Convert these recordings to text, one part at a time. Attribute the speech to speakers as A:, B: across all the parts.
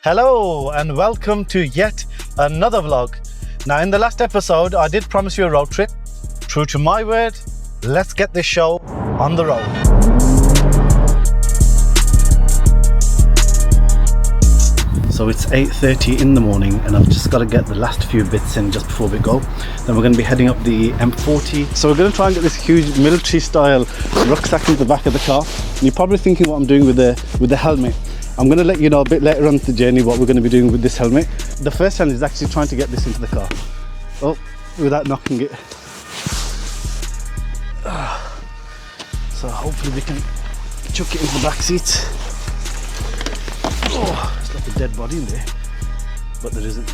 A: Hello and welcome to yet another vlog. Now in the last episode I did promise you a road trip. True to my word, let's get this show on the road. So it's 8:30 in the morning and I've just got to get the last few bits in just before we go. Then we're going to be heading up the M40. So we're going to try and get this huge military style rucksack into the back of the car. And you're probably thinking what I'm doing with the helmet. I'm going to let you know a bit later on the journey what we're going to be doing with this helmet. The first challenge is actually trying to get this into the car. Oh, without knocking it. So hopefully we can chuck it into the back seat. Oh, it's like a dead body in there, but there isn't.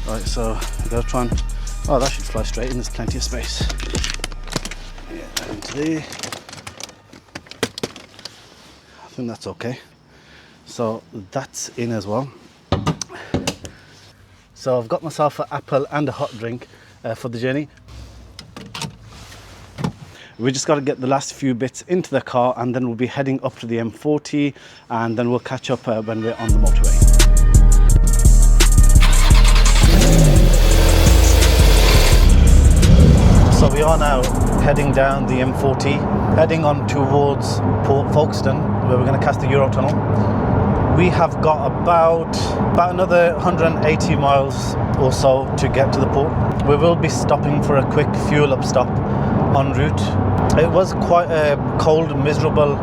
A: Right, so we've got to try and... Oh, that should fly straight in, there's plenty of space. Yeah, into there. I think that's okay. So that's in as well. So I've got myself an apple and a hot drink for the journey. We just got to get the last few bits into the car and then we'll be heading up to the M40 and then we'll catch up when we're on the motorway. So we are now heading down the M40, heading on towards Port Folkestone, where we're going to catch the Eurotunnel. We have got about another 180 miles or so to get to the port. We will be stopping for a quick fuel up stop en route. It was quite a cold, miserable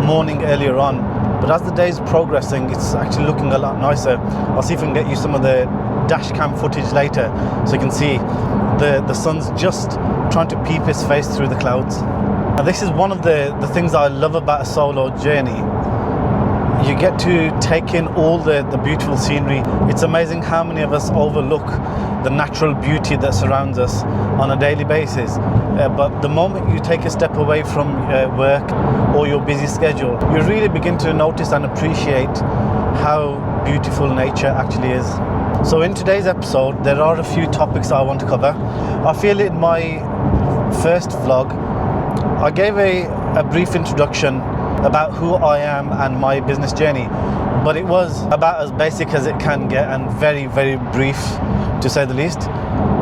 A: morning earlier on, but as the day's progressing, it's actually looking a lot nicer. I'll see if I can get you some of the dash cam footage later so you can see the sun's just trying to peep its face through the clouds. And this is one of the things that I love about a solo journey. You get to take in all the beautiful scenery. It's amazing how many of us overlook the natural beauty that surrounds us on a daily basis. But the moment you take a step away from work or your busy schedule, you really begin to notice and appreciate how beautiful nature actually is. So in today's episode, there are a few topics I want to cover. I feel in my first vlog, I gave a brief introduction about who I am and my business journey, but it was about as basic as it can get and very, very brief, to say the least.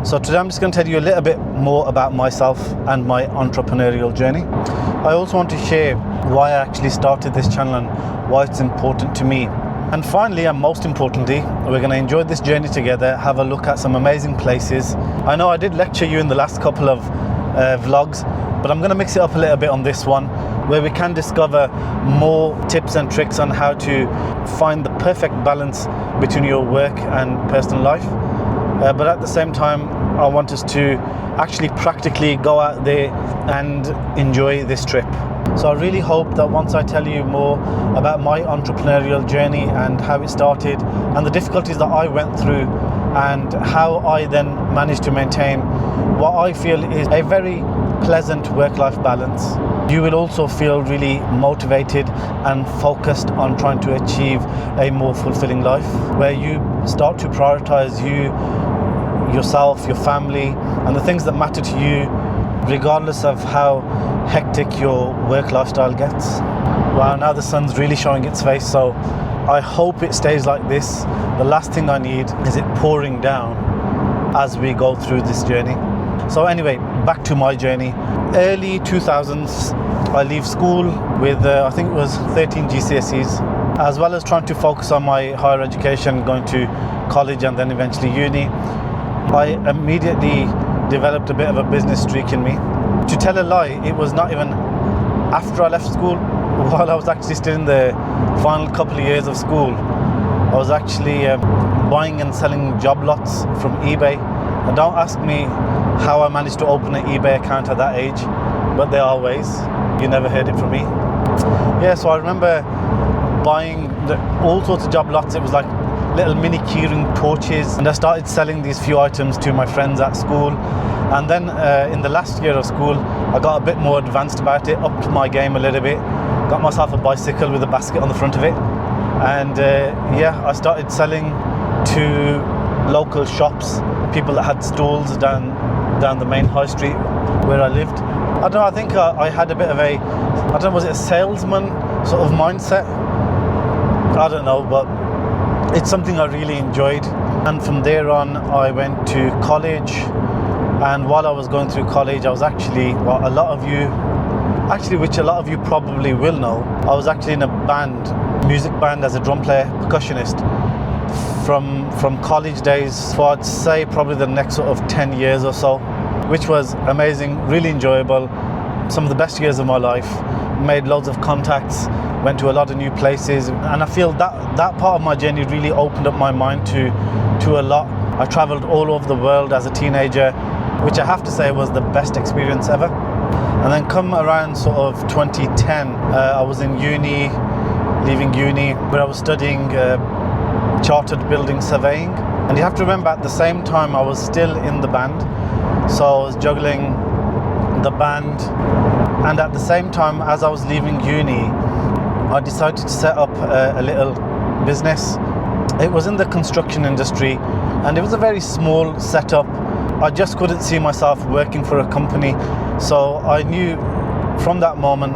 A: So today I'm just going to tell you a little bit more about myself and my entrepreneurial journey. I also want to share why I actually started this channel and why it's important to me. And finally, and most importantly, we're going to enjoy this journey together, have a look at some amazing places. I know I did lecture you in the last couple of vlogs, but I'm going to mix it up a little bit on this one, where we can discover more tips and tricks on how to find the perfect balance between your work and personal life. But at the same time, I want us to actually practically go out there and enjoy this trip. So I really hope that once I tell you more about my entrepreneurial journey and how it started and the difficulties that I went through and how I then managed to maintain what I feel is a very pleasant work-life balance, you will also feel really motivated and focused on trying to achieve a more fulfilling life, where you start to prioritize yourself, your family, and the things that matter to you, regardless of how hectic your work lifestyle gets. Wow, now the sun's really showing its face, so I hope it stays like this. The last thing I need is it pouring down as we go through this journey. So anyway, back to my journey. Early 2000s, I leave school with I think it was 13 GCSEs, as well as trying to focus on my higher education, going to college and then eventually uni. I immediately developed a bit of a business streak in me. To tell a lie, it was not even after I left school, while I was actually still in the final couple of years of school, I was actually buying and selling job lots from eBay. And don't ask me how I managed to open an eBay account at that age, but there are ways. You never heard it from me. Yeah, so I remember buying all sorts of job lots. It was like little mini keyring torches, and I started selling these few items to my friends at school. And then in the last year of school, I got a bit more advanced about it, upped my game a little bit, got myself a bicycle with a basket on the front of it, and yeah, I started selling to local shops, people that had stalls down the main high street where I lived. don't know, I think I had a bit of a, I don't know, was it a salesman sort of mindset? I don't know, but it's something I really enjoyed. And from there on, I went to college. And while I was going through college, I was actually, which a lot of you probably will know, I was actually in a band, music band as a drum player, percussionist. From college days for, I'd say, probably the next sort of 10 years or so, which was amazing, really enjoyable, some of the best years of my life. Made loads of contacts, went to a lot of new places, and I feel that part of my journey really opened up my mind to a lot. I travelled all over the world as a teenager, which I have to say was the best experience ever. And then come around sort of 2010, I was in uni, leaving uni, where I was studying chartered building surveying. And you have to remember, at the same time I was still in the band, so I was juggling the band, and at the same time as I was leaving uni, I decided to set up a little business. It was in the construction industry, and it was a very small setup. I just couldn't see myself working for a company, so I knew from that moment,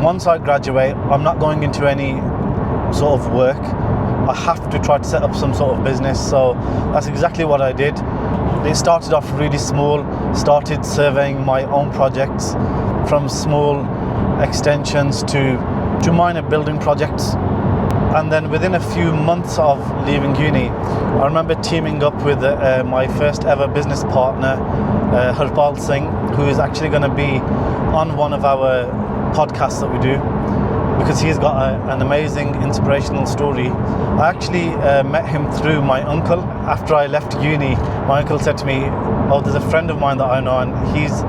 A: once I graduate, I'm not going into any sort of work. I have to try to set up some sort of business. So that's exactly what I did. It started off really small, started surveying my own projects, from small extensions to minor building projects. And then within a few months of leaving uni, I remember teaming up with my first ever business partner, Harpal Singh, who is actually going to be on one of our podcasts that we do, because he's got an amazing inspirational story. I actually met him through my uncle. After I left uni, my uncle said to me, oh, there's a friend of mine that I know, and he's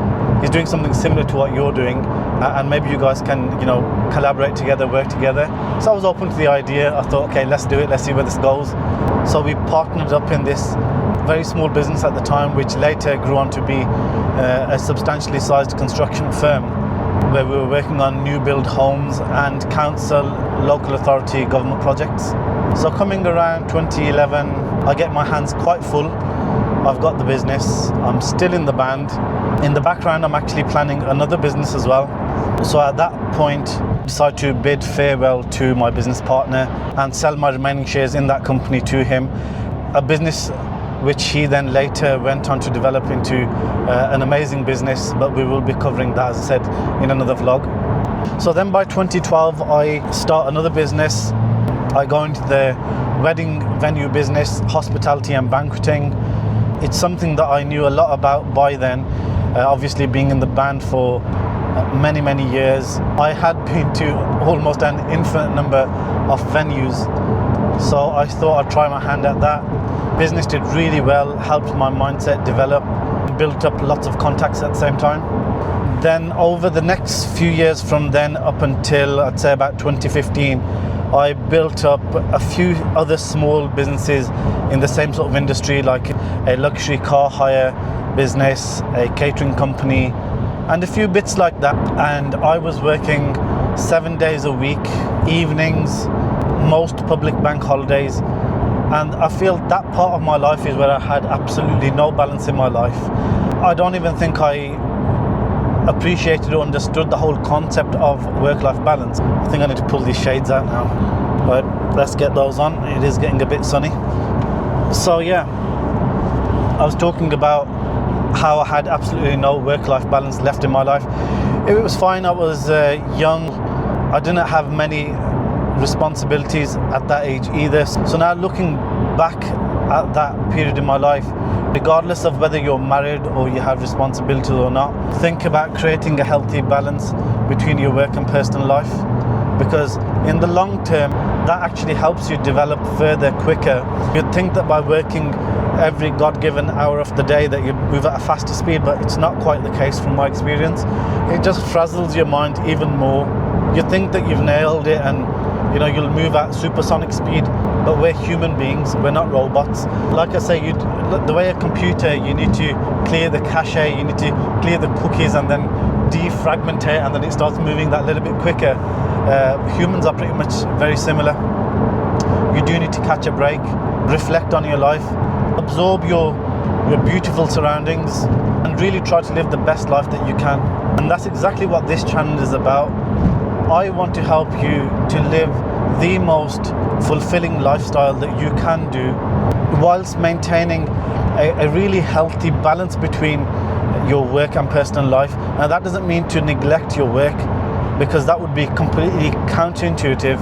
A: doing something similar to what you're doing, and maybe you guys can, collaborate together, work together. So I was open to the idea. I thought, okay, let's do it, let's see where this goes. So we partnered up in this very small business at the time, which later grew on to be a substantially sized construction firm, where we were working on new build homes and council, local authority, government projects. So coming around 2011, I get my hands quite full. I've got the business, I'm still in the band. In the background, I'm actually planning another business as well. So at that point, I decided to bid farewell to my business partner and sell my remaining shares in that company to him. A business which he then later went on to develop into an amazing business, but we will be covering that, as I said, in another vlog. So then by 2012, I start another business. I go into the wedding venue business, hospitality and banqueting. It's something that I knew a lot about by then, obviously being in the band for many, many years. I had been to almost an infinite number of venues, so I thought I'd try my hand at that. Business did really well, helped my mindset develop, built up lots of contacts at the same time. Then over the next few years from then up until I'd say about 2015, I built up a few other small businesses in the same sort of industry, like a luxury car hire business, a catering company, and a few bits like that. And I was working 7 days a week, evenings, most public bank holidays. And I feel that part of my life is where I had absolutely no balance in my life. I don't even think I appreciated or understood the whole concept of work-life balance. I think I need to pull these shades out now. But let's get those on. It is getting a bit sunny. So yeah, I was talking about how I had absolutely no work-life balance left in my life. It was fine. I was young. I didn't have many responsibilities at that age either. So now looking back at that period in my life, regardless of whether you're married or you have responsibilities or not, think about creating a healthy balance between your work and personal life, because in the long term that actually helps you develop further quicker. You'd think that by working every God-given hour of the day that you move at a faster speed, but it's not quite the case from my experience. It just frazzles your mind even more. You think that you've nailed it and you'll move at supersonic speed, but we're human beings, we're not robots. Like I say, the way a computer, you need to clear the cache, you need to clear the cookies and then defragment it, and then it starts moving that little bit quicker. Humans are pretty much very similar. You do need to catch a break, reflect on your life, absorb your beautiful surroundings, and really try to live the best life that you can. And that's exactly what this channel is about. I want to help you to live the most fulfilling lifestyle that you can do, whilst maintaining a really healthy balance between your work and personal life. Now, that doesn't mean to neglect your work, because that would be completely counterintuitive,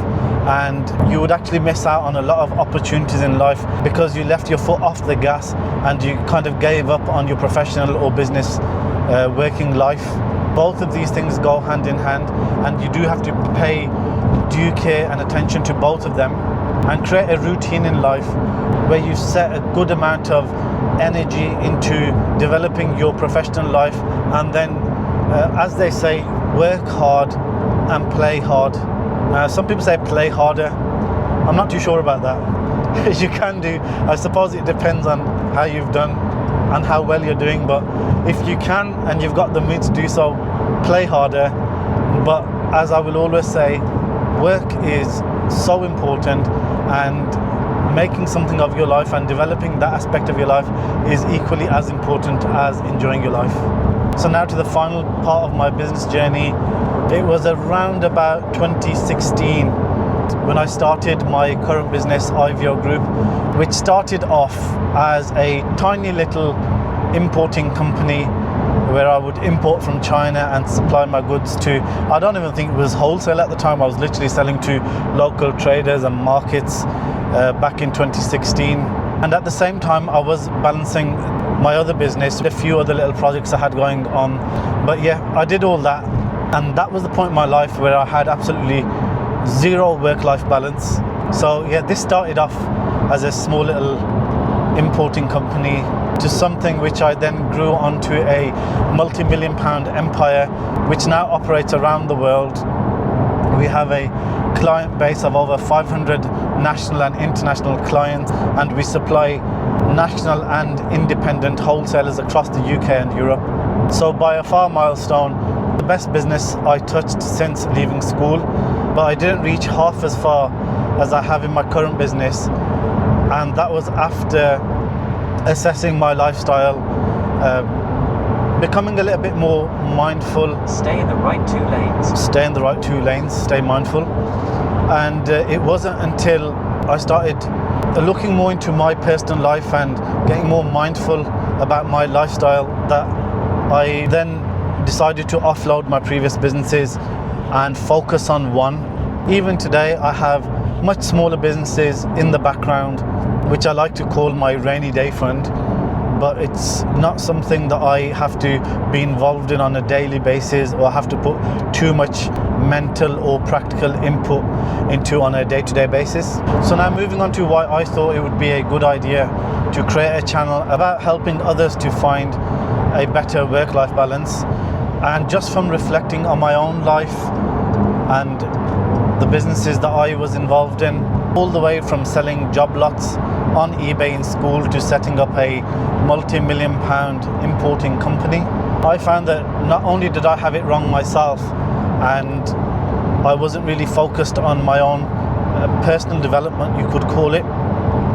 A: and you would actually miss out on a lot of opportunities in life because you left your foot off the gas and you kind of gave up on your professional or business working life. Both of these things go hand in hand, and you do have to pay due care and attention to both of them, and create a routine in life where you set a good amount of energy into developing your professional life, and then as they say, work hard and play hard. Some people say play harder. I'm not too sure about that. You can do, I suppose it depends on how you've done and how well you're doing, but if you can and you've got the means to do so, play harder. But as I will always say, work is so important, and making something of your life and developing that aspect of your life is equally as important as enjoying your life. So now to the final part of my business journey. It was around about 2016 when I started my current business, IVO Group, which started off as a tiny little importing company where I would import from China and supply my goods to, I don't even think it was wholesale at the time, I was literally selling to local traders and markets back in 2016. And at the same time, I was balancing my other business, a few other little projects I had going on. But yeah, I did all that. And that was the point in my life where I had absolutely zero work-life balance. So yeah, this started off as a small little importing company to something which I then grew onto a multi-million pound empire, which now operates around the world. We have a client base of over 500 national and international clients, and we supply national and independent wholesalers across the UK and Europe. So by a far milestone, the best business I touched since leaving school, but I didn't reach half as far as I have in my current business, and that was after assessing my lifestyle, becoming a little bit more mindful.
B: Stay in the right 2 lanes.
A: Stay in the right 2 lanes, stay mindful. And it wasn't until I started looking more into my personal life and getting more mindful about my lifestyle that I then decided to offload my previous businesses and focus on one. Even today, I have much smaller businesses in the background, which I like to call my rainy day fund, but it's not something that I have to be involved in on a daily basis, or have to put too much mental or practical input into on a day-to-day basis. So now moving on to why I thought it would be a good idea to create a channel about helping others to find a better work-life balance. And just from reflecting on my own life and the businesses that I was involved in, all the way from selling job lots on eBay in school to setting up a multi-million pound importing company, I found that not only did I have it wrong myself, and I wasn't really focused on my own personal development, you could call it,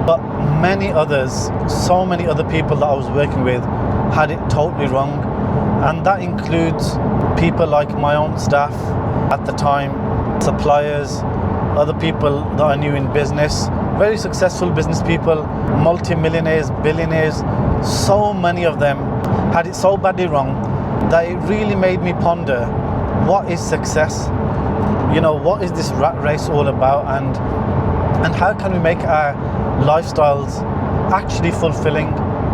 A: but many others, so many other people that I was working with had it totally wrong. And that includes people like my own staff at the time, suppliers, other people that I knew in business, very successful business people, multi-millionaires, billionaires. So many of them had it so badly wrong that it really made me ponder, what is success? You know, what is this rat race all about, and how can we make our lifestyles actually fulfilling?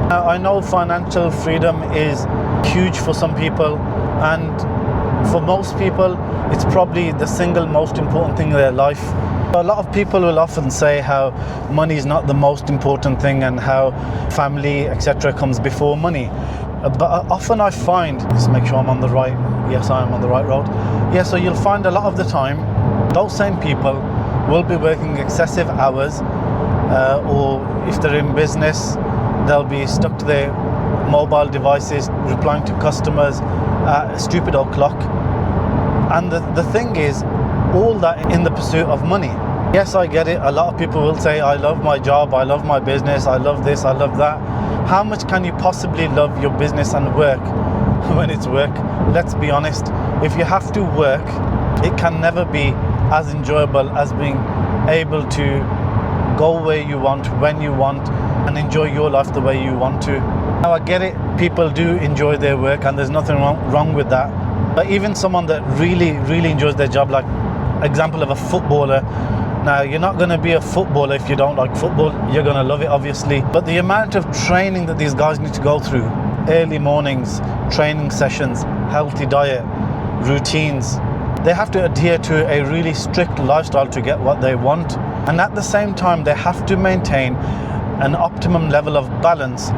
A: Now, I know financial freedom is huge for some people, and for most people it's probably the single most important thing in their life. A lot of people will often say how money is not the most important thing, and how family, etc., comes before money. But often I find, let's make sure I'm on the right, yes, I am on the right road. Yeah, so you'll find a lot of the time, those same people will be working excessive hours, or if they're in business, they'll be stuck to their mobile devices, replying to customers at a stupid old clock. And the thing is, all that in the pursuit of money. Yes, I get it. A lot of people will say, I love my job, I love my business, I love this, I love that. How much can you possibly love your business and work when it's work. Let's be honest, if you have to work, it can never be as enjoyable as being able to go where you want, when you want, and enjoy your life the way you want to. Now I get it, people do enjoy their work and there's nothing wrong with that. But even someone that really enjoys their job, like example of a footballer. Now you're not going to be a footballer if you don't like football. You're going to love it, obviously. But the amount of training that these guys need to go through, early mornings, training sessions, healthy diet, routines, they have to adhere to a really strict lifestyle to get what they want. And at the same time, they have to maintain an optimum level of balance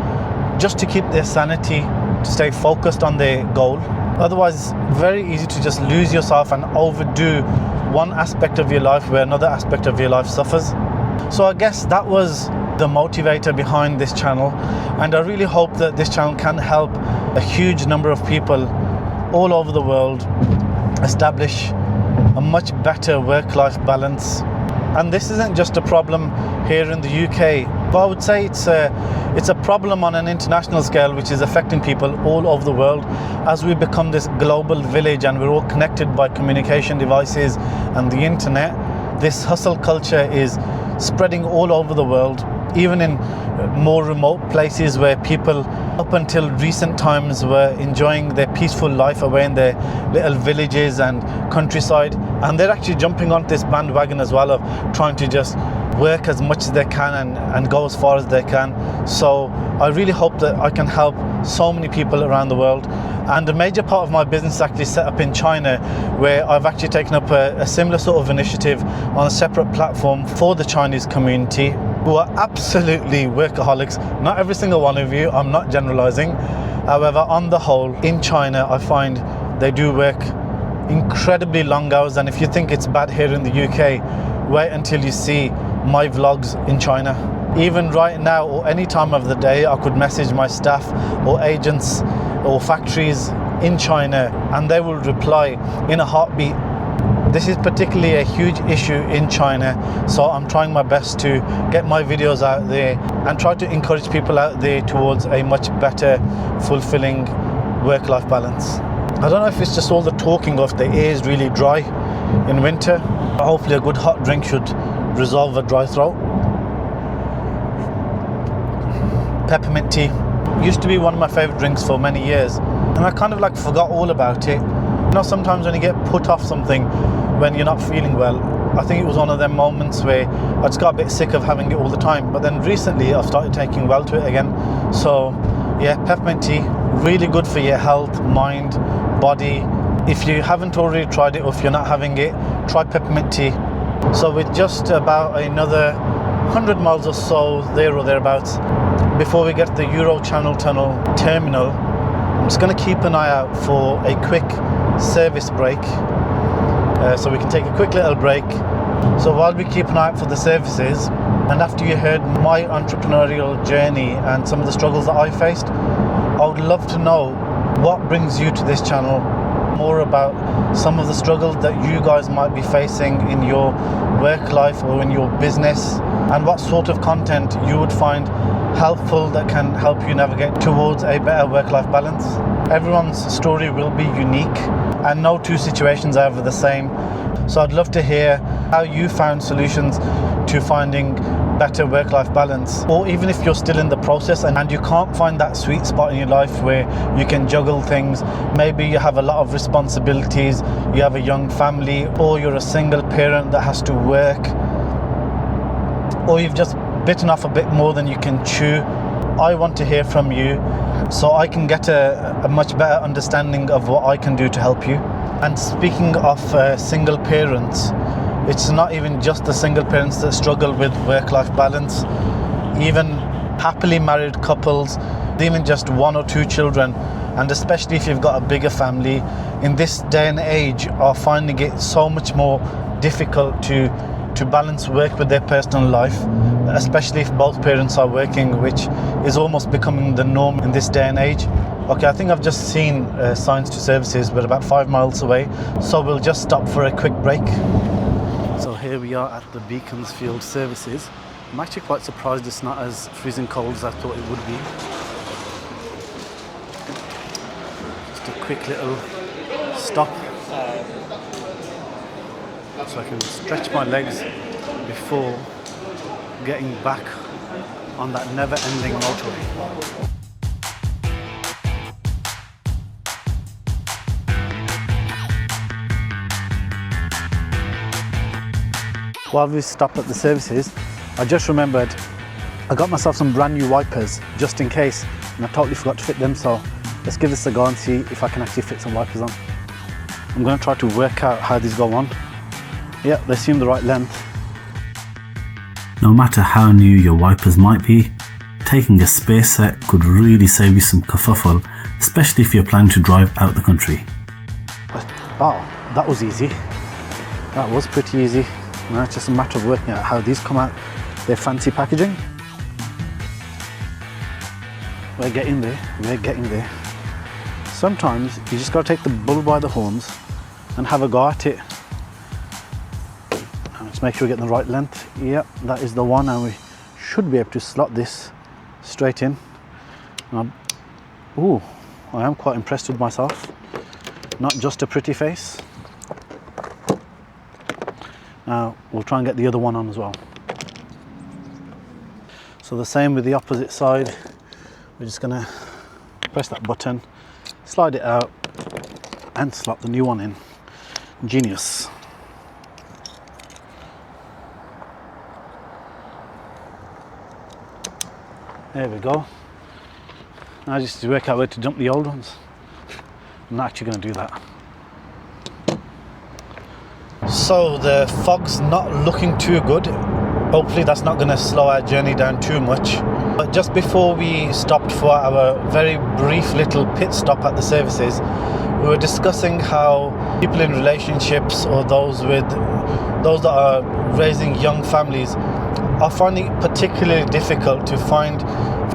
A: just to keep their sanity, to stay focused on their goal. Otherwise, it's very easy to just lose yourself and overdo one aspect of your life where another aspect of your life suffers. So I guess that was the motivator behind this channel, and I really hope that this channel can help a huge number of people all over the world establish a much better work-life balance. And this isn't just a problem here in the UK, but I would say it's a problem on an international scale, which is affecting people all over the world as we become this global village and we're all connected by communication devices and the internet. This hustle culture is spreading all over the world, even in more remote places where people up until recent times were enjoying their peaceful life away in their little villages and countryside, and they're actually jumping onto this bandwagon as well of trying to just work as much as they can and go as far as they can. So I really hope that I can help so many people around the world. And a major part of my business is actually set up in China, where I've actually taken up a similar sort of initiative on a separate platform for the Chinese community, who are absolutely workaholics. Not every single one of you, I'm not generalizing. However, on the whole, in China, I find they do work incredibly long hours. And if you think it's bad here in the UK, wait until you see my vlogs in China. Even right now or any time of the day, I could message my staff or agents or factories in China and they will reply in a heartbeat. This is particularly a huge issue in China, so I'm trying my best to get my videos out there and try to encourage people out there towards a much better, fulfilling work-life balance. I don't know if it's just all the talking or if the air is really dry in winter. Hopefully a good hot drink should resolve a dry throat. Peppermint tea used to be one of my favorite drinks for many years, and I kind of like forgot all about it. You know, sometimes when you get put off something when you're not feeling well, I think it was one of them moments where I just got a bit sick of having it all the time. But then recently I've started taking well to it again. So yeah, peppermint tea, really good for your health, mind, body. If you haven't already tried it, or if you're not having it, try peppermint tea. So with just about another 100 miles or so, there or thereabouts, before we get to the Eurochannel Tunnel terminal, I'm just going to keep an eye out for a quick service break, so we can take a quick little break. So while we keep an eye out for the services, and after you heard my entrepreneurial journey and some of the struggles that I faced, I would love to know what brings you to this channel, more about some of the struggles that you guys might be facing in your work life or in your business, and what sort of content you would find helpful that can help you navigate towards a better work-life balance. Everyone's story will be unique and no two situations are ever the same. So I'd love to hear how you found solutions to finding better work-life balance, or even if you're still in the process and you can't find that sweet spot in your life where you can juggle things. Maybe you have a lot of responsibilities, you have a young family, or you're a single parent that has to work, or you've just bitten off a bit more than you can chew. I want to hear from you so I can get a much better understanding of what I can do to help you. And speaking of single parents, it's not even just the single parents that struggle with work-life balance. Even happily married couples, even just one or two children, and especially if you've got a bigger family, in this day and age are finding it so much more difficult to balance work with their personal life, especially if both parents are working, which is almost becoming the norm in this day and age. Okay, I think I've just seen signs to services. We're about 5 miles away, so we'll just stop for a quick break. So here we are at the Beaconsfield services. I'm actually quite surprised it's not as freezing cold as I thought it would be. quick little stop so I can stretch my legs before getting back on that never-ending motorway. While we stopped at the services, I just remembered I got myself some brand new wipers just in case, and I totally forgot to fit them, so let's give this a go and see if I can actually fit some wipers on. I'm going to try to work out how these go on. Yeah, they seem the right length.
C: No matter how new your wipers might be, taking a spare set could really save you some kerfuffle, especially if you're planning to drive out the country.
A: Oh, that was easy. That was pretty easy. Now it's just a matter of working out how these come out. Their fancy packaging. We're getting there, we're getting there. Sometimes you just got to take the bull by the horns and have a go at it. And let's make sure we get the right length. Yep, that is the one, and we should be able to slot this straight in. Ooh, I am quite impressed with myself. Not just a pretty face. Now we'll try and get the other one on as well. So the same with the opposite side. We're just gonna press that button, slide it out, and slot the new one in. Genius. There we go. Now just to work out where to dump the old ones. I'm not actually gonna do that. So the fog's not looking too good. Hopefully that's not going to slow our journey down too much. But just before we stopped for our very brief little pit stop at the services, we were discussing how people in relationships or those that are raising young families are finding it particularly difficult to find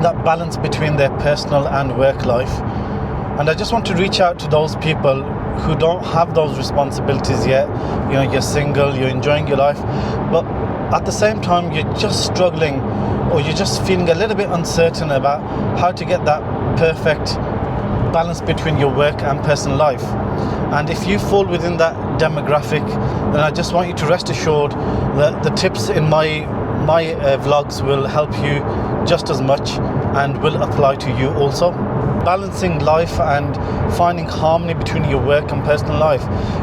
A: that balance between their personal and work life. And I just want to reach out to those people who don't have those responsibilities yet. You know, you're single, you're enjoying your life, but at the same time you're just struggling, or you're just feeling a little bit uncertain about how to get that perfect balance between your work and personal life. And if you fall within that demographic, then I just want you to rest assured that the tips in my vlogs will help you just as much and will apply to you also. Balancing life and finding harmony between your work and personal life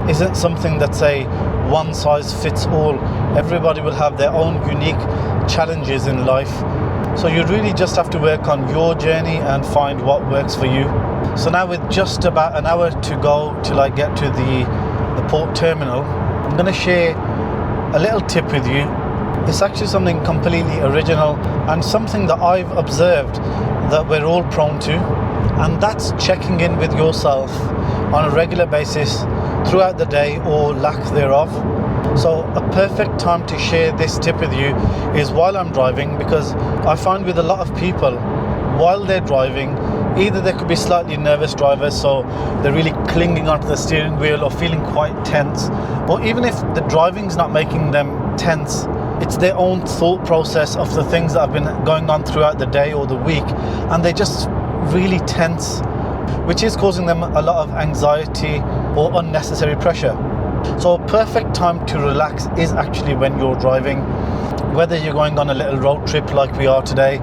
A: isn't something that's a one size fits all. Everybody will have their own unique challenges in life. So you really just have to work on your journey and find what works for you. So now with just about an hour to go till I get to the port terminal, I'm going to share a little tip with you. It's actually something completely original and something that I've observed that we're all prone to, and that's checking in with yourself on a regular basis throughout the day or lack thereof. So a perfect time to share this tip with you is while I'm driving, because I find with a lot of people, while they're driving, either they could be slightly nervous drivers, so they're really clinging onto the steering wheel or feeling quite tense, or even if the driving's not making them tense, it's their own thought process of the things that have been going on throughout the day or the week, and they're just really tense, which is causing them a lot of anxiety or unnecessary pressure. So a perfect time to relax is actually when you're driving, whether you're going on a little road trip like we are today,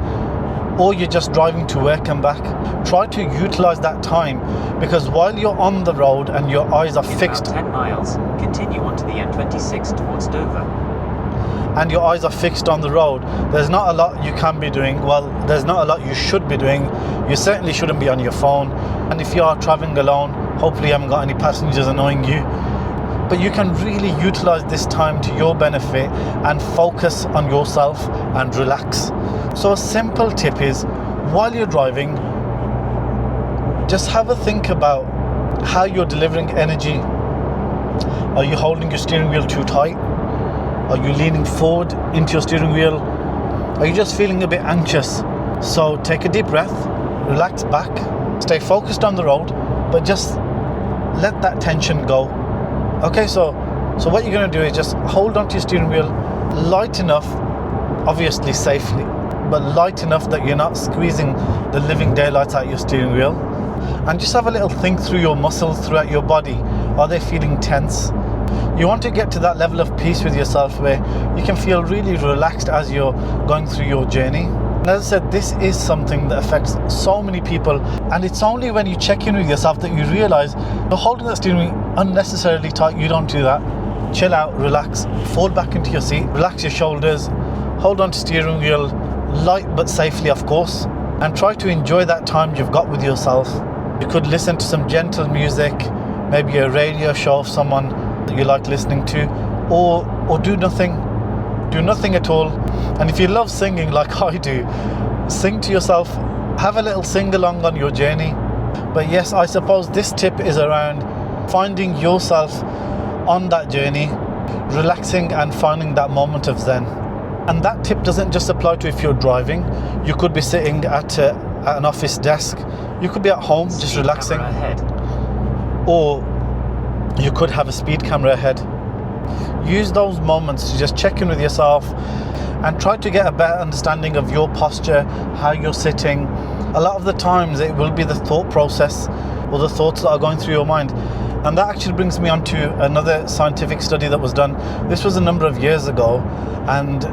A: or you're just driving to work and back. Try to utilize that time, because while you're on the road and your eyes are fixed,
B: about 10 miles, continue onto the N26 towards Dover.
A: And your eyes are fixed on the road, there's not a lot you can be doing. Well, there's not a lot you should be doing. You certainly shouldn't be on your phone. And if you are traveling alone, hopefully you haven't got any passengers annoying you. But you can really utilize this time to your benefit and focus on yourself and relax. So a simple tip is, while you're driving, just have a think about how you're delivering energy. Are you holding your steering wheel too tight? Are you leaning forward into your steering wheel? Are you just feeling a bit anxious? So take a deep breath, relax back, stay focused on the road, but just let that tension go. Okay, so what you're going to do is just hold onto your steering wheel light enough, obviously safely, but light enough that you're not squeezing the living daylights out your steering wheel. and just have a little think through your muscles throughout your body. Are they feeling tense? You want to get to that level of peace with yourself where you can feel really relaxed as you're going through your journey. And as I said, this is something that affects so many people, and it's only when you check in with yourself that you realize you're holding that steering wheel unnecessarily tight. You don't do that. Chill out, relax, fall back into your seat, relax your shoulders, hold on to steering wheel, light but safely of course, and try to enjoy that time you've got with yourself. You could listen to some gentle music, maybe a radio show of someone that you like listening to, or do nothing at all. And if you love singing like I do, sing to yourself, have a little sing along on your journey. But yes, I suppose this tip is around finding yourself on that journey, relaxing and finding that moment of zen. And that tip doesn't just apply to if you're driving. You could be sitting at an office desk, you could be at home just relaxing, or you could have a speed camera ahead. Use those moments to just check in with yourself and try to get a better understanding of your posture, how you're sitting. A lot of the times it will be the thought process or the thoughts that are going through your mind. And that actually brings me on to another scientific study that was done. This was a number of years ago, and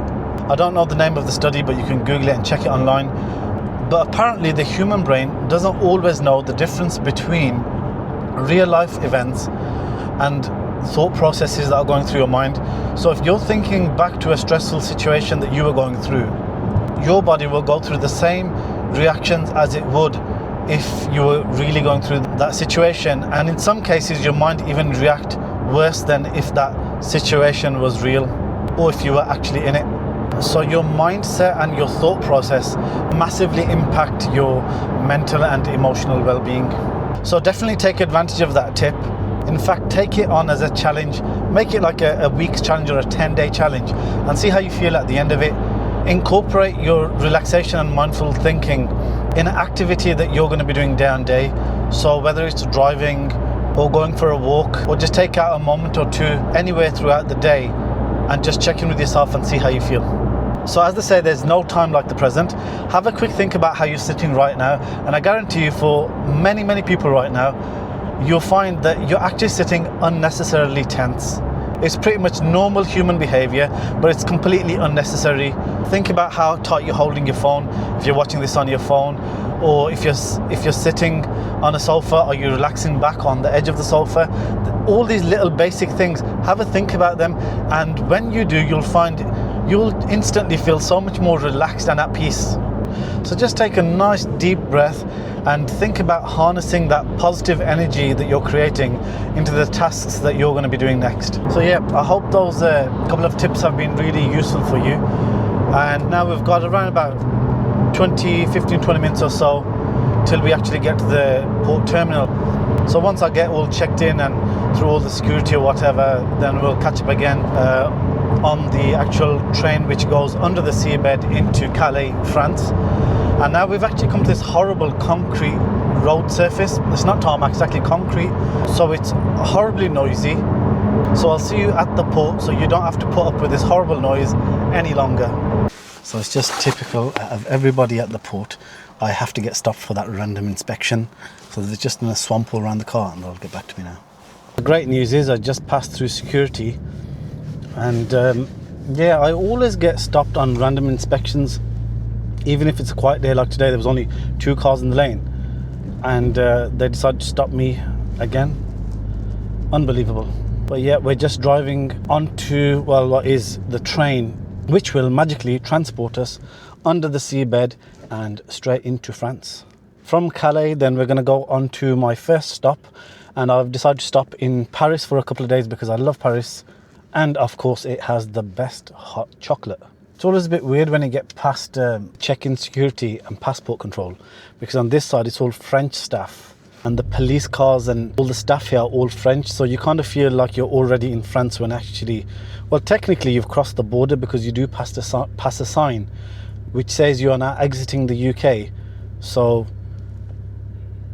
A: I don't know the name of the study, but you can Google it and check it online. But apparently the human brain doesn't always know the difference between real life events and thought processes that are going through your mind. So if you're thinking back to a stressful situation that you were going through, your body will go through the same reactions as it would if you were really going through that situation. And in some cases your mind even react worse than if that situation was real or if you were actually in it. So your mindset and your thought process massively impact your mental and emotional well-being. So definitely take advantage of that tip. In fact, take it on as a challenge. Make it like a week's challenge or a 10-day challenge and see how you feel at the end of it. Incorporate your relaxation and mindful thinking in an activity that you're going to be doing day on day. So whether it's driving or going for a walk, or just take out a moment or two anywhere throughout the day and just check in with yourself and see how you feel. So as they say, there's no time like the present. Have a quick think about how you're sitting right now, and I guarantee you for many people right now, you'll find that you're actually sitting unnecessarily tense. It's pretty much normal human behavior, but it's completely unnecessary. Think about how tight you're holding your phone if you're watching this on your phone, or if you're sitting on a sofa, are you relaxing back on the edge of the sofa? All these little basic things, have a think about them, and when you do, you'll find you'll instantly feel so much more relaxed and at peace. So just take a nice deep breath and think about harnessing that positive energy that you're creating into the tasks that you're going to be doing next. So yeah, I hope those couple of tips have been really useful for you. And now we've got around about 20 minutes or so till we actually get to the port terminal. So once I get all checked in and through all the security or whatever, then we'll catch up again on the actual train which goes under the seabed into Calais, France. And now we've actually come to this horrible concrete road surface. It's not tarmac, it's actually concrete, so it's horribly noisy. So I'll see you at the port so you don't have to put up with this horrible noise any longer. So it's just typical of everybody at the port. I have to get stopped for that random inspection. So they're just in a swamp all around the car, and they'll get back to me now. The great news is I just passed through security, and yeah, I always get stopped on random inspections. Even if it's a quiet day like today, there was only 2 cars in the lane, and they decided to stop me again. Unbelievable. But yeah, we're just driving onto, well, what is the train, which will magically transport us under the seabed and straight into France. From Calais, then we're going to go on to my first stop, and I've decided to stop in Paris for a couple of days because I love Paris, and of course it has the best hot chocolate. It's always a bit weird when you get past check-in security and passport control, because on this side it's all French staff, and the police cars and all the staff here are all French, so you kind of feel like you're already in France when actually, well, technically you've crossed the border because you do pass a sign which says you are now exiting the UK. So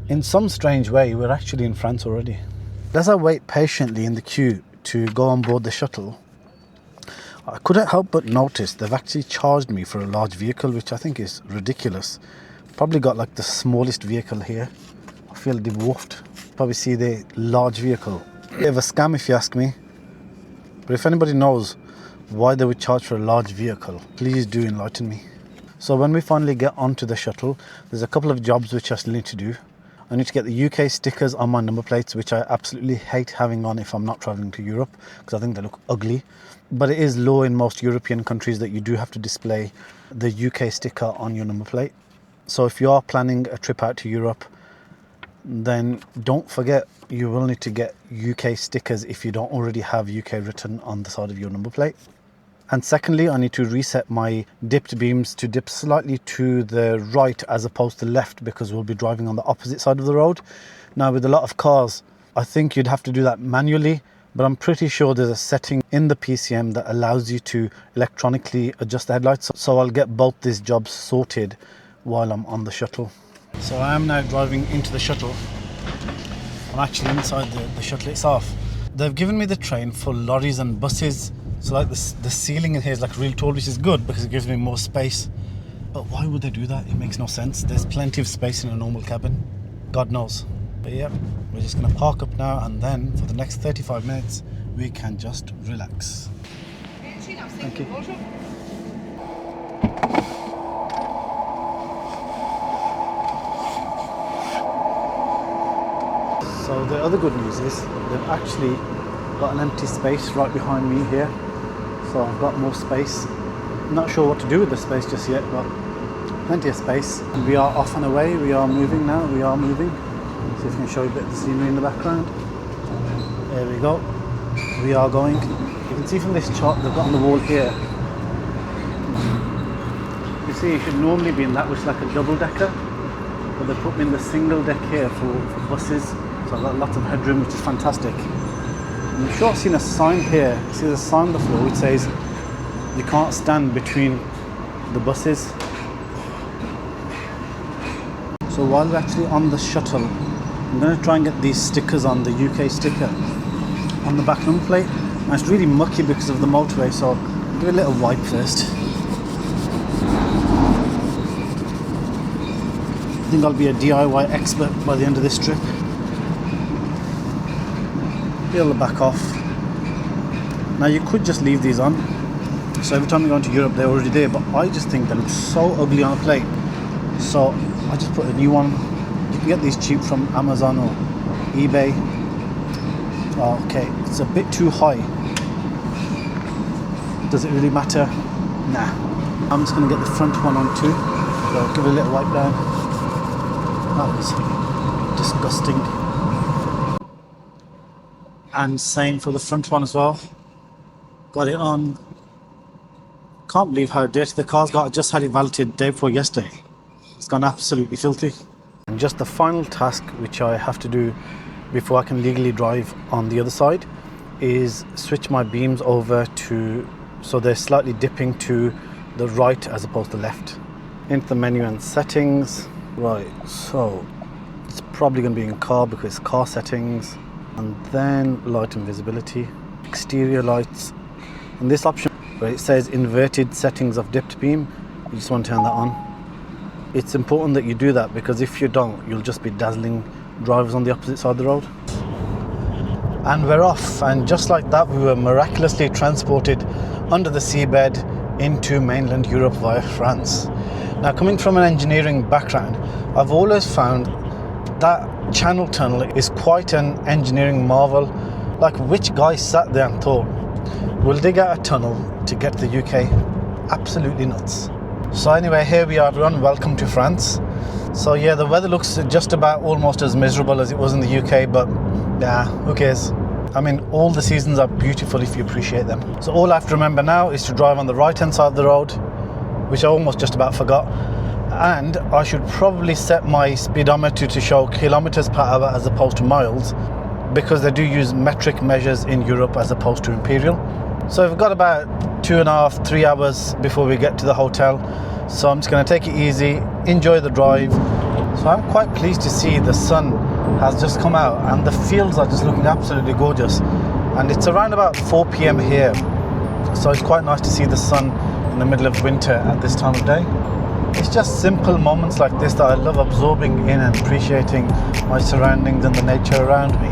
A: in some strange way we're actually in France already. As I wait patiently in the queue to go on board the shuttle, I couldn't help but notice they've actually charged me for a large vehicle, which I think is ridiculous. Probably got like the smallest vehicle here, feel dwarfed. Probably see the large vehicle. Bit of a scam if you ask me. But if anybody knows why they would charge for a large vehicle, please do enlighten me. So when we finally get onto the shuttle, there's a couple of jobs which I still need to do. I need to get the UK stickers on my number plates, which I absolutely hate having on if I'm not traveling to Europe, because I think they look ugly. But it is law in most European countries that you do have to display the UK sticker on your number plate. So if you are planning a trip out to Europe, then don't forget you will need to get UK stickers if you don't already have UK written on the side of your number plate. And secondly, I need to reset my dipped beams to dip slightly to the right as opposed to left, because we'll be driving on the opposite side of the road. Now, with a lot of cars, I think you'd have to do that manually, but I'm pretty sure there's a setting in the PCM that allows you to electronically adjust the headlights. So I'll get both these jobs sorted while I'm on the shuttle. So I am now driving into the shuttle. I'm actually inside the shuttle itself. They've given me the train for lorries and buses. So like the ceiling in here is like really tall, which is good because it gives me more space. But why would they do that? It makes no sense. There's plenty of space in a normal cabin. God knows. But yeah, we're just going to park up now, and then for the next 35 minutes, we can just relax. Thank you. So the other good news is they've actually got an empty space right behind me here. So I've got more space. Not sure what to do with the space just yet, but plenty of space. And we are off and away. We are moving now. We are moving. See if I can show you a bit of the scenery in the background. There we go. We are going. You can see from this chart they've got on the wall here. You see, you should normally be in that, which is like a double decker, but they put me in the single deck here for buses. So I've got lots of headroom, which is fantastic. I'm sure I've seen a sign here. See, there's a sign on the floor which says you can't stand between the buses. So while we're actually on the shuttle, I'm going to try and get these stickers on, the UK sticker on the back number plate. And it's really mucky because of the motorway, so I'll give it a little wipe first. I think I'll be a DIY expert by the end of this trip. Peel the back off. Now you could just leave these on, so every time you go into Europe they're already there, but I just think they look so ugly on a plate, so I just put a new one. You can get these cheap from Amazon or eBay. Oh, okay, it's a bit too high. Does it really matter? Nah. I'm just going to get the front one on too, so give it a little wipe down. That was disgusting. And same for the front one as well. Got it on. Can't believe how dirty the car's got. I just had it valeted day before yesterday. It's gone absolutely filthy. And just the final task which I have to do before I can legally drive on the other side is switch my beams over to, so they're slightly dipping to the right as opposed to left. Into the menu and settings. Right, so it's probably going to be in car because it's car settings. And then light and visibility, exterior lights, and this option where it says inverted settings of dipped beam, you just want to turn that on. It's important that you do that because if you don't, you'll just be dazzling drivers on the opposite side of the road. And we're off, and just like that we were miraculously transported under the seabed into mainland Europe via France. Now, coming from an engineering background, I've always found that channel tunnel is quite an engineering marvel. Like, which guy sat there and thought, we'll dig out a tunnel to get to the UK? Absolutely nuts. So anyway, here we are, everyone. Welcome to France. So yeah, the weather looks just about almost as miserable as it was in the UK, but yeah, who cares? I mean, all the seasons are beautiful if you appreciate them. So all I have to remember now is to drive on the right hand side of the road, which I almost just about forgot. And I should probably set my speedometer to show kilometers per hour as opposed to miles, because they do use metric measures in Europe as opposed to imperial. So we've got about 2.5, 3 hours before we get to the hotel. So I'm just going to take it easy, enjoy the drive. So I'm quite pleased to see the sun has just come out and the fields are just looking absolutely gorgeous. And it's around about 4 p.m. here. So it's quite nice to see the sun in the middle of winter at this time of day. It's just simple moments like this that I love absorbing in and appreciating my surroundings and the nature around me.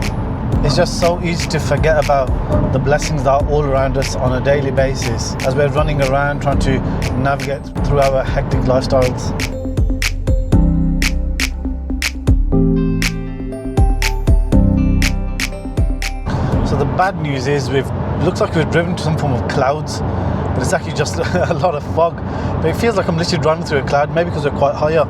A: It's just so easy to forget about the blessings that are all around us on a daily basis as we're running around trying to navigate through our hectic lifestyles. So the bad news is looks like we've driven to some form of clouds, but it's actually just a lot of fog. But it feels like I'm literally driving through a cloud, maybe because we're quite high up.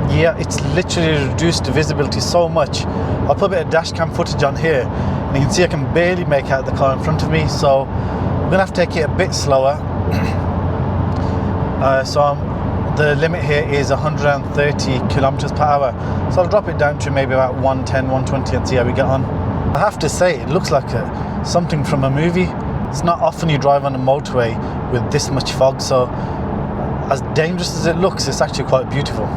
A: Yeah, it's literally reduced visibility so much. I'll put a bit of dash cam footage on here, and you can see I can barely make out the car in front of me, so I'm gonna have to take it a bit slower. The limit here is 130 kilometers per hour, so I'll drop it down to maybe about 110, 120 and see how we get on. I have to say, it looks like something from a movie. It's not often you drive on a motorway with this much fog, so as dangerous as it looks, it's actually quite beautiful.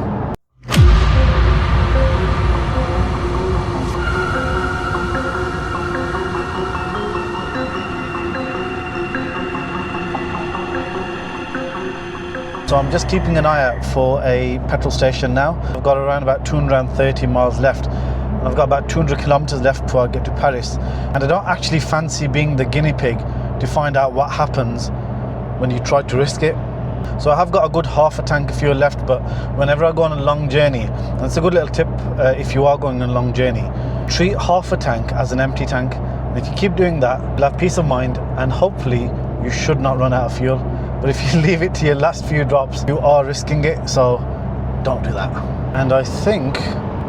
A: So I'm just keeping an eye out for a petrol station now. I've got around about 230 miles left. I've got about 200 kilometers left before I get to Paris. And I don't actually fancy being the guinea pig to find out what happens when you try to risk it. So I have got a good half a tank of fuel left, but whenever I go on a long journey, and it's a good little tip if you are going on a long journey, treat half a tank as an empty tank. And if you keep doing that, you'll have peace of mind, and hopefully you should not run out of fuel. But if you leave it to your last few drops, you are risking it, so don't do that. And I think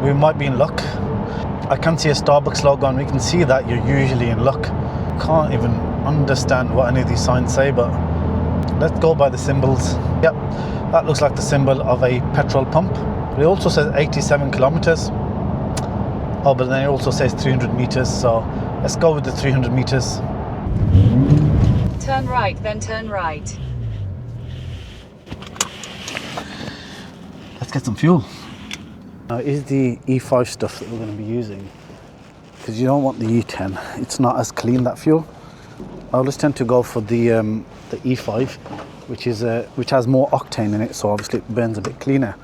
A: we might be in luck. I can see a Starbucks logo, and we can see that you're usually in luck. Can't even understand what any of these signs say, but let's go by the symbols. Yep, that looks like the symbol of a petrol pump. It also says 87 kilometers. Oh, but then it also says 300 meters, so let's go with the 300 meters.
D: Turn right, then turn right.
A: Let's get some fuel. Now, is the E5 stuff that we're going to be using, because you don't want the E10. It's not as clean, that fuel. I always tend to go for the E5, which has more octane in it, so obviously it burns a bit cleaner.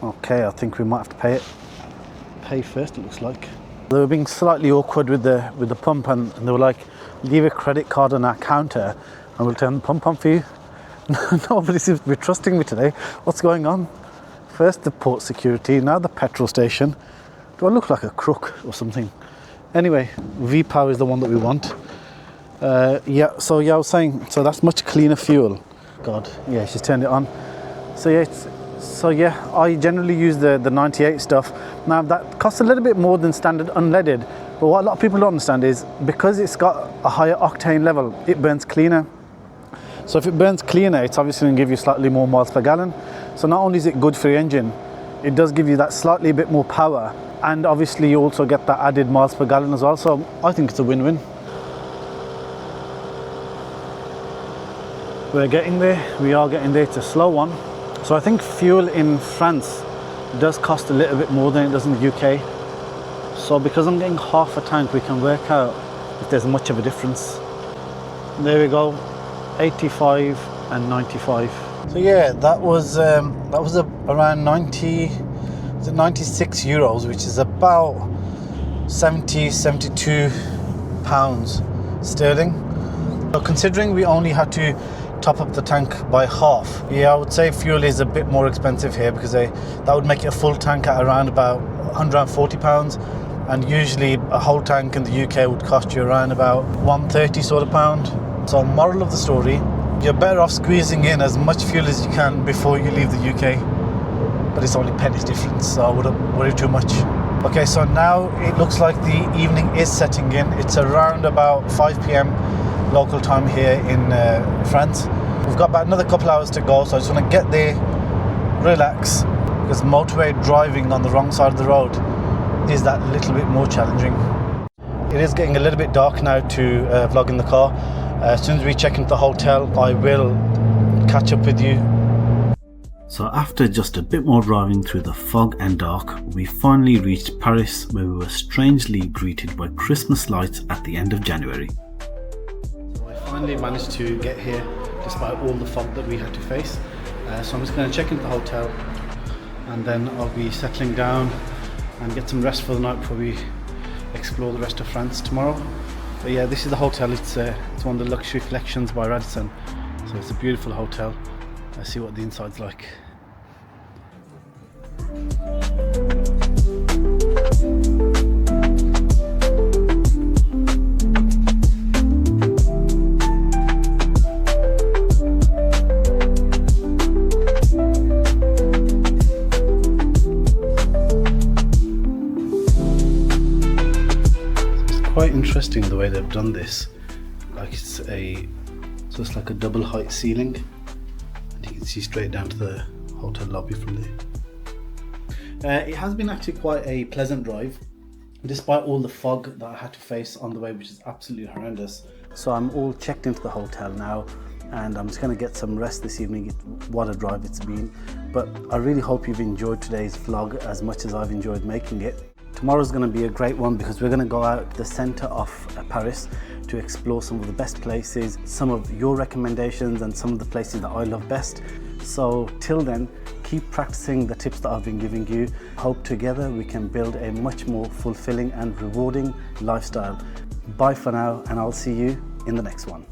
A: Okay, I think we might have to pay first, it looks like. They were being slightly awkward with the pump, and they were like, leave a credit card on our counter and we'll turn the pump on for you. Nobody seems to be trusting me today. What's going on? First the port security, now the petrol station. Do I look like a crook or something? Anyway, V-Power is the one that we want. I was saying, so that's much cleaner fuel. God, yeah, she's turned it on. So yeah, I generally use the 98 stuff. Now that costs a little bit more than standard unleaded, but what a lot of people don't understand is because it's got a higher octane level, it burns cleaner. So if it burns cleaner, it's obviously going to give you slightly more miles per gallon. So not only is it good for your engine, it does give you that slightly bit more power, and obviously you also get that added miles per gallon as well. So I think it's a win-win. We're getting there. We are getting there. It's a slow one. So I think fuel in France does cost a little bit more than it does in the UK. So because I'm getting half a tank, we can work out if there's much of a difference. There we go, 85 and 95. So yeah, that was around 96 euros, which is about 72 pounds sterling. So considering we only had to top up the tank by half, yeah, I would say fuel is a bit more expensive here, because that would make it a full tank at around about 140 pounds, and usually a whole tank in the UK would cost you around about 130 sort of pound. So moral of the story, you're better off squeezing in as much fuel as you can before you leave the UK, but it's only pennies difference, so I wouldn't worry too much. Okay, so now it looks like the evening is setting in. It's around about 5 p.m. local time here in France. We've got about another couple hours to go, so I just want to get there, relax, because motorway driving on the wrong side of the road is that little bit more challenging. It is getting a little bit dark now to vlog in the car. As soon as we check into the hotel, I will catch up with you.
C: So after just a bit more driving through the fog and dark, we finally reached Paris, where we were strangely greeted by Christmas lights at the end of January.
A: So I finally managed to get here. despite all the fog that we had to face. So I'm just going to check into the hotel, and then I'll be settling down and get some rest for the night before we explore the rest of France tomorrow. But yeah, this is the hotel. It's one of the luxury collections by Radisson, so it's a beautiful hotel. Let's see what the inside's like. Quite interesting the way they've done this. Like it's like a double height ceiling, and you can see straight down to the hotel lobby from there. It has been actually quite a pleasant drive, despite all the fog that I had to face on the way, which is absolutely horrendous. So I'm all checked into the hotel now, and I'm just going to get some rest this evening. What a drive it's been. But I really hope you've enjoyed today's vlog as much as I've enjoyed making it. Tomorrow's going to be a great one because we're going to go out the centre of Paris to explore some of the best places, some of your recommendations and some of the places that I love best. So till then, keep practicing the tips that I've been giving you. Hope together we can build a much more fulfilling and rewarding lifestyle. Bye for now, and I'll see you in the next one.